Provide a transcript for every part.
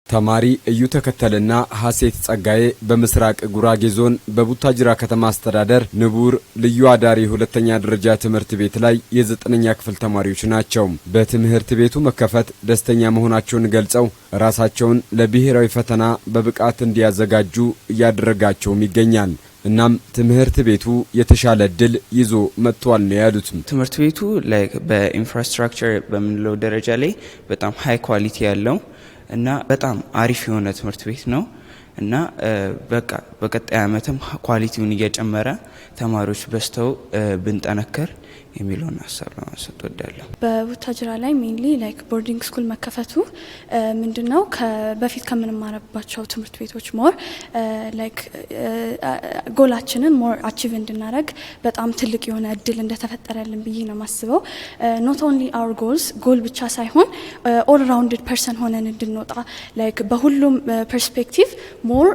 ተማሪ እዩ ተከተልና ሐሴት ጸጋዬ በምስራቅ ጉራጌ ዞን በቡታጅራ ከተማ አስተዳደር ንቡር ልዩ አዳሪ ሁለተኛ ደረጃ ትምህርት ቤት ላይ የ9ኛ ክፍል ተማሪዎች ናቸው። በትምህርት ቤቱ መከፈት ደስተኛ መሆናቸውን ገልጸው ራሳቸውን ለብሔራዊ ፈተና በብቃት እንዲያዘጋጁ እያደረጋቸውም ይገኛል። እናም ትምህርት ቤቱ የተሻለ እድል ይዞ መጥቷል ነው ያሉት። ትምህርት ቤቱ በኢንፍራስትራክቸር በምንለው ደረጃ ላይ በጣም ሃይ ኳሊቲ ያለው እና በጣም አሪፍ የሆነ ትምህርት ቤት ነው እና በቃ በቀጣይ ዓመትም ኳሊቲውን እየጨመረ ተማሪዎች በስተው ብንጠነከር የሚለውን ሐሳብ ለማንሳት ወዳለሁ። በቡታጅራ ላይ ሜንሊ ላይክ ቦርዲንግ ስኩል መከፈቱ ምንድነው በፊት ከምንማረባቸው ትምህርት ቤቶች ሞር ላይክ ጎላችንን ሞር አቺቭ እንድናደርግ በጣም ትልቅ የሆነ እድል እንደተፈጠረልን ብዬ ነው ማስበው። ኖት ኦንሊ አወር ጎል ብቻ ሳይሆን ኦል ራውንድድ ፐርሰን ሆነን እንድንወጣ ላይክ በሁሉም ፐርስፔክቲቭ ሞር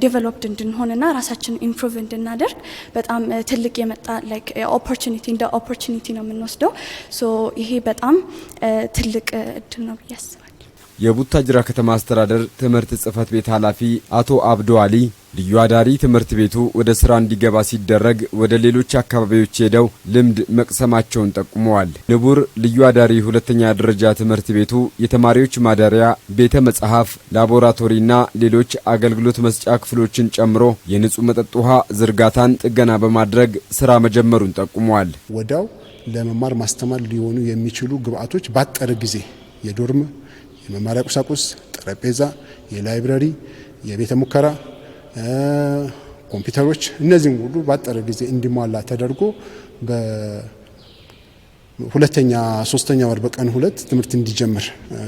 ዴቨሎፕድ እንድንሆንና ራሳችንን ኢምፕሩቭ እንድናደርግ በጣም ትልቅ የመጣ ላይክ ኦፖርቹኒቲ ነው የምንወስደው። ይሄ በጣም ትልቅ እድል ነው ብዬ አስባለሁ። የቡታጅራ ከተማ አስተዳደር ትምህርት ጽሕፈት ቤት ኃላፊ አቶ አብዶ አሊ ልዩ አዳሪ ትምህርት ቤቱ ወደ ስራ እንዲገባ ሲደረግ ወደ ሌሎች አካባቢዎች ሄደው ልምድ መቅሰማቸውን ጠቁመዋል። ንቡር ልዩ አዳሪ ሁለተኛ ደረጃ ትምህርት ቤቱ የተማሪዎች ማደሪያ፣ ቤተ መጻሕፍ፣ ላቦራቶሪና ሌሎች አገልግሎት መስጫ ክፍሎችን ጨምሮ የንጹህ መጠጥ ውሃ ዝርጋታን ጥገና በማድረግ ስራ መጀመሩን ጠቁመዋል። ወዲያው ለመማር ማስተማር ሊሆኑ የሚችሉ ግብአቶች ባጠረ ጊዜ የዶርም፣ የመማሪያ ቁሳቁስ፣ ጠረጴዛ፣ የላይብረሪ፣ የቤተ ሙከራ ኮምፒውተሮች እነዚህም ሁሉ ባጠረ ጊዜ እንዲሟላ ተደርጎ በሁለተኛ ሶስተኛ ወር በቀን 2 ትምህርት እንዲጀምር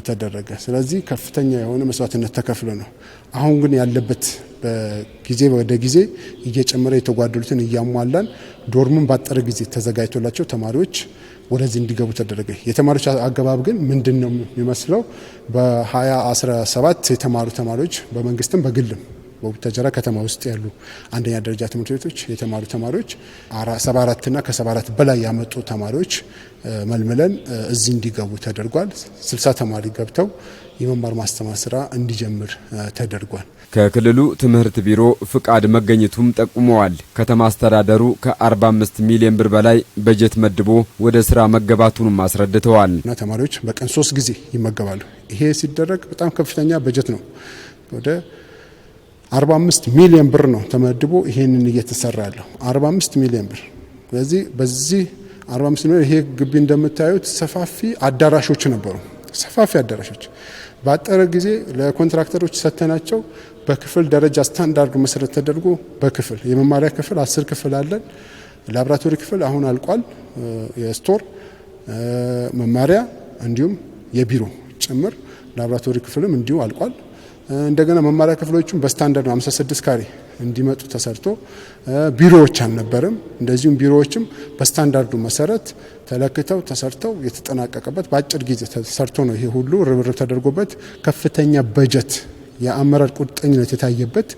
ተደረገ። ስለዚህ ከፍተኛ የሆነ መስዋዕትነት ተከፍሎ ነው። አሁን ግን ያለበት በጊዜ ወደ ጊዜ እየጨመረ የተጓደሉትን እያሟላን ዶርሙን ባጠረ ጊዜ ተዘጋጅቶላቸው ተማሪዎች ወደዚህ እንዲገቡ ተደረገ። የተማሪዎች አገባብ ግን ምንድነው የሚመስለው? በ2017 የተማሩ ተማሪዎች በመንግስትም በግልም በቡታጅራ ከተማ ውስጥ ያሉ አንደኛ ደረጃ ትምህርት ቤቶች የተማሩ ተማሪዎች 74 እና ከ74 በላይ ያመጡ ተማሪዎች መልምለን እዚህ እንዲገቡ ተደርጓል። 60 ተማሪ ገብተው የመማር ማስተማር ስራ እንዲጀምር ተደርጓል። ከክልሉ ትምህርት ቢሮ ፍቃድ መገኘቱም ጠቁመዋል። ከተማ አስተዳደሩ ከ45 ሚሊዮን ብር በላይ በጀት መድቦ ወደ ስራ መገባቱንም አስረድተዋል። እና ተማሪዎች በቀን 3 ጊዜ ይመገባሉ። ይሄ ሲደረግ በጣም ከፍተኛ በጀት ነው። ወደ 45 ሚሊዮን ብር ነው ተመድቦ ይሄንን እየተሰራ ያለው 45 ሚሊዮን ብር። ስለዚህ በዚህ 45 ሚሊዮን ይሄ ግቢ እንደምታዩት ሰፋፊ አዳራሾች ነበሩ። ሰፋፊ አዳራሾች ባጠረ ጊዜ ለኮንትራክተሮች ሰተናቸው በክፍል ደረጃ ስታንዳርድ መሰረት ተደርጎ በክፍል የመማሪያ ክፍል 10 ክፍል አለን። ላቦራቶሪ ክፍል አሁን አልቋል። የስቶር መማሪያ እንዲሁም የቢሮ ጭምር ላቦራቶሪ ክፍልም እንዲሁ አልቋል። እንደገና መማሪያ ክፍሎቹም በስታንዳርድ 56 ካሬ እንዲመጡ ተሰርቶ ቢሮዎች አልነበረም። እንደዚሁም ቢሮዎችም በስታንዳርዱ መሰረት ተለክተው ተሰርተው የተጠናቀቀበት በአጭር ጊዜ ተሰርቶ ነው። ይሄ ሁሉ ርብርብ ተደርጎበት ከፍተኛ በጀት የአመራር ቁርጠኝነት የታየበት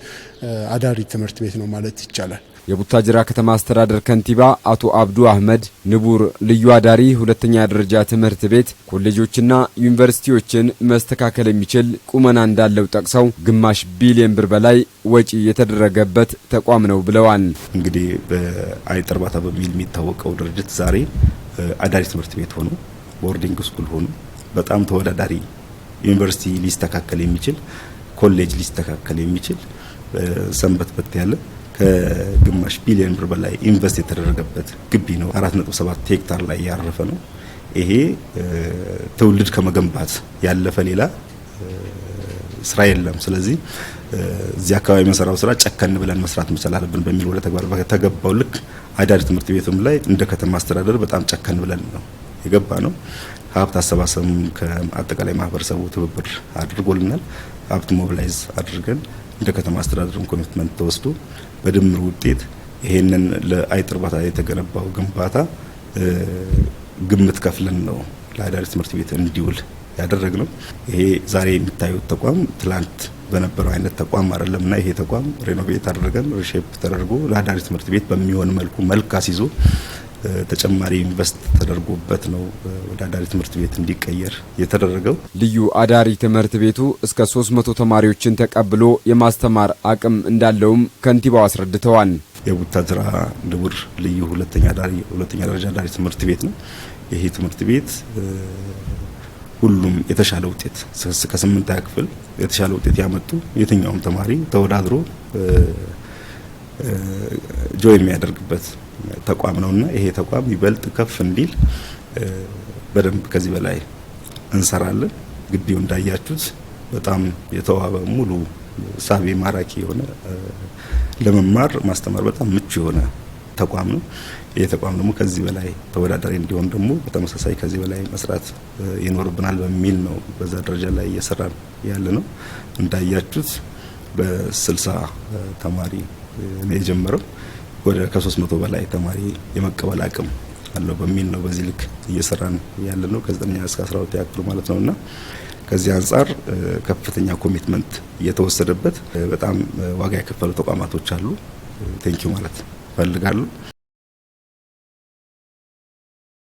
አዳሪ ትምህርት ቤት ነው ማለት ይቻላል። የቡታጅራ ከተማ አስተዳደር ከንቲባ አቶ አብዱ አህመድ ንቡር ልዩ አዳሪ ሁለተኛ ደረጃ ትምህርት ቤት ኮሌጆችና ዩኒቨርሲቲዎችን መስተካከል የሚችል ቁመና እንዳለው ጠቅሰው ግማሽ ቢሊዮን ብር በላይ ወጪ የተደረገበት ተቋም ነው ብለዋል። እንግዲህ በአይጥ እርባታ በሚል የሚታወቀው ድርጅት ዛሬ አዳሪ ትምህርት ቤት ሆኖ ቦርዲንግ ስኩል ሆኖ በጣም ተወዳዳሪ ዩኒቨርሲቲ ሊስተካከል የሚችል ኮሌጅ ሊስተካከል የሚችል ሰንበት በት ያለ ከግማሽ ቢሊዮን ብር በላይ ኢንቨስት የተደረገበት ግቢ ነው። 4.7 ሄክታር ላይ ያረፈ ነው። ይሄ ትውልድ ከመገንባት ያለፈ ሌላ ስራ የለም። ስለዚህ እዚህ አካባቢ መሰራው ስራ ጨከን ብለን መስራት መቻል አለብን በሚል ወደ ተግባር ተገባው። ልክ አዳሪ ትምህርት ቤቱም ላይ እንደ ከተማ አስተዳደር በጣም ጨከን ብለን ነው የገባ ነው። ሀብት አሰባሰብም ከአጠቃላይ ማህበረሰቡ ትብብር አድርጎልናል። ሀብት ሞቢላይዝ አድርገን እንደ ከተማ አስተዳደሩን ኮሚትመንት ተወስዶ በድምር ውጤት ይሄንን ለአይጥ እርባታ የተገነባው ግንባታ ግምት ከፍለን ነው ለአዳሪ ትምህርት ቤት እንዲውል ያደረግነው። ይሄ ዛሬ የሚታዩት ተቋም ትላንት በነበረው አይነት ተቋም አይደለምና ይሄ ተቋም ሬኖቬት አድርገን ሪሼፕ ተደርጎ ለአዳሪ ትምህርት ቤት በሚሆን መልኩ መልክ አስይዞ ተጨማሪ ኢንቨስት ተደርጎበት ነው ወደ አዳሪ ትምህርት ቤት እንዲቀየር የተደረገው። ልዩ አዳሪ ትምህርት ቤቱ እስከ 300 ተማሪዎችን ተቀብሎ የማስተማር አቅም እንዳለውም ከንቲባው አስረድተዋል። የቡታጅራ ድቡር ልዩ ሁለተኛ ደረጃ አዳሪ ትምህርት ቤት ነው። ይሄ ትምህርት ቤት ሁሉም የተሻለ ውጤት ከ8ኛ ክፍል የተሻለ ውጤት ያመጡ የትኛውም ተማሪ ተወዳድሮ ጆይ የሚያደርግበት ተቋም ነውና ይሄ ተቋም ይበልጥ ከፍ እንዲል በደንብ ከዚህ በላይ እንሰራለን። ግቢው እንዳያችሁት በጣም የተዋበ ሙሉ ሳቢ ማራኪ የሆነ ለመማር ማስተማር በጣም ምቹ የሆነ ተቋም ነው። ይሄ ተቋም ደግሞ ከዚህ በላይ ተወዳዳሪ እንዲሆን ደግሞ በተመሳሳይ ከዚህ በላይ መስራት ይኖርብናል በሚል ነው በዛ ደረጃ ላይ እየሰራን ያለ ነው። እንዳያችሁት በ60 ተማሪ ነው የጀመረው። ወደ ከ300 በላይ ተማሪ የመቀበል አቅም አለው በሚል ነው በዚህ ልክ እየሰራን ያለ ነው ከ9ኛ እስከ 12ኛ ክፍል ማለት ነውና ከዚህ አንጻር ከፍተኛ ኮሚትመንት እየተወሰደበት በጣም ዋጋ የከፈሉ ተቋማቶች አሉ። ቴንኪው ማለት ፈልጋለሁ።